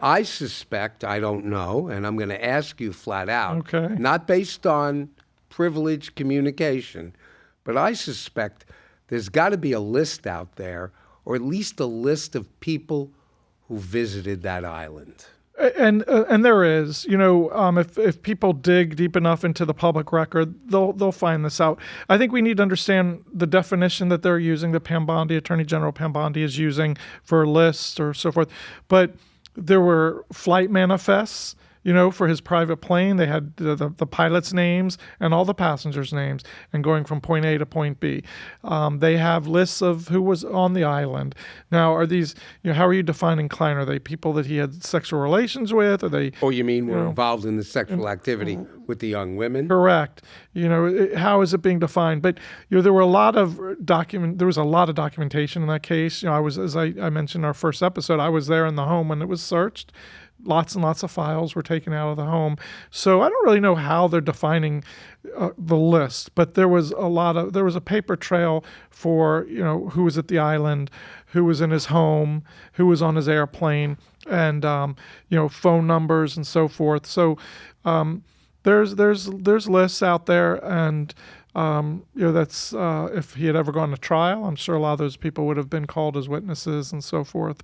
I suspect, I don't know, and I'm going to ask you flat out, Okay. not based on privileged communication, but I suspect there's got to be a list out there, or at least a list of people who visited that island. And there is, if people dig deep enough into the public record, they'll find this out. I think we need to understand the definition that they're using, that Attorney General Pambondi is using for lists or so forth. But there were flight manifests, for his private plane. They had the pilots' names and all the passengers' names, and going from point A to point B. They have lists of who was on the island. Now, are these, how are you defining client? Are they people that he had sexual relations with? Are they? Or you mean were involved in the sexual activity with the young women? Correct. How is it being defined? But there were a lot of there was a lot of documentation in that case. I was, as I mentioned in our first episode, I was there in the home when it was searched. Lots and lots of files were taken out of the home. So I don't really know how they're defining the list, but there was a paper trail for, who was at the island, who was in his home, who was on his airplane, and, phone numbers and so forth. So there's lists out there, and that's if he had ever gone to trial, I'm sure a lot of those people would have been called as witnesses and so forth.